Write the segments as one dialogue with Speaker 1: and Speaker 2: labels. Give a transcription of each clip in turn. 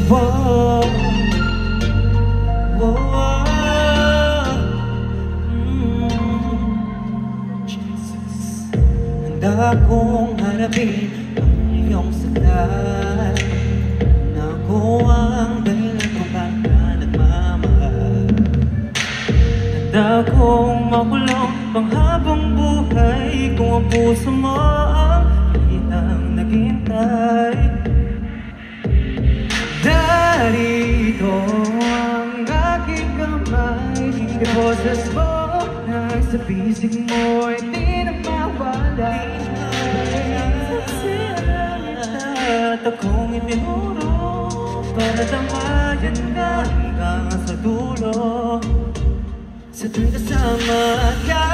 Speaker 1: Whoa, whoa, Jesus. Handa kong harapin ang iyong saktan, na ako ang dahilan kung bakit ka nagmamahal. Handa kong makulong panghabang buhay kung ang puso mo ang kitang naghintay. Narito ang aking kamay, iboses mo nang sa pisig mo ay di na mawala. At akong itinuro para tamayan ka hanggang sa dulo. Sa tuwing kasama ka,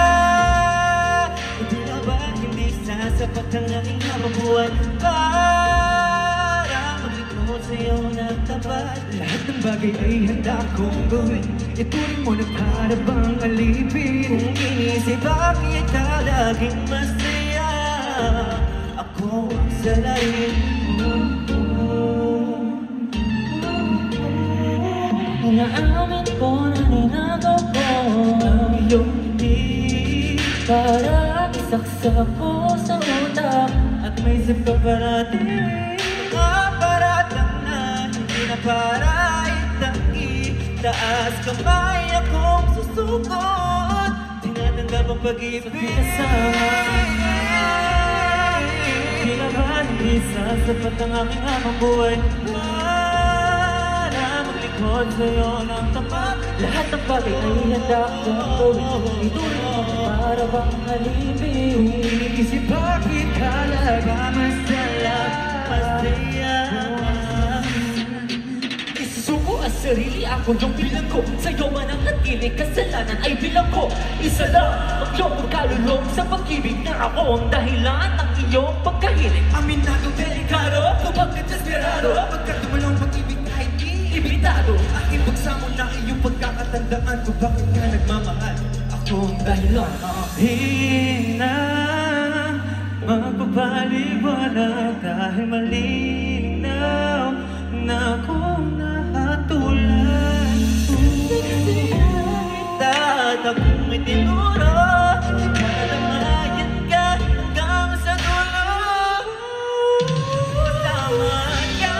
Speaker 1: hindi na ba hindi sasapat ang aking habang buhay para maglikod sa'yo ng tapat? Lahat ng bagay ay handa kong gawin, ituring mo na para bang alipin. Kung inisip bakit ka laging masaya, ako ang salarin mo.
Speaker 2: Inaamin ko na ninagaw ko
Speaker 1: ang iyong ibig,
Speaker 2: para isaksak ko sa utak.
Speaker 1: at may isip ka parating aparatang na hindi na para itanggi. Taas kamay akong susukot, tinatanggap ang pag-ibig. Di na ba hindi sasapat ang aking habang buhay para maglikod sa'yo ng tapat?
Speaker 2: Lahat ng bagay ay handa kong gawin, ituring mo para bang alipin.
Speaker 1: Inisip bakit ka laging masaya, masaya.
Speaker 2: Isusuko ang sarili, ako yung bilang ko. Sa'yo man ang natiling kasalanan ay bilang ko. Isa lang ang iyong pagkalulong sa pag-ibig, na ako ang dahilan ng iyong pagkahiling.
Speaker 1: Aminado, delikado, kapag desperado, pagkat tumalong pag-ibig kahit iimbitado. Aking pagsamo na iyong pagkakatandaan kung bakit ka nagmamahal. Ako ang dahilan. Hina, magpapaliwanag dahil malinaw na akong nahatulan. At akong itinuro para tamayan ka hanggang sa dulo. Tama ka,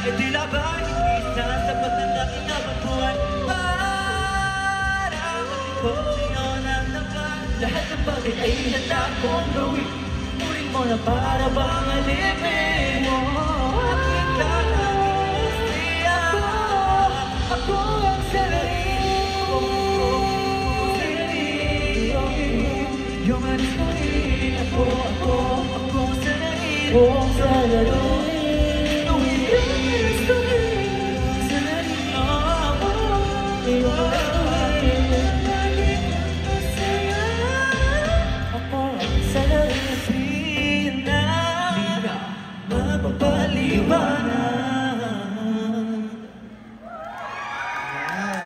Speaker 1: ay tila ba hindi sasapat ang aking habang buhay para maglikod sa'yo ng tapat?
Speaker 2: Lahat ng bagay ay handa kong gawin, ituring mo na para bang alipin.
Speaker 1: Aking kalahiya,
Speaker 2: Ako ang salarin.
Speaker 1: yung ating ako sa nais.
Speaker 2: Ang salarin.
Speaker 1: Mapapaliwanag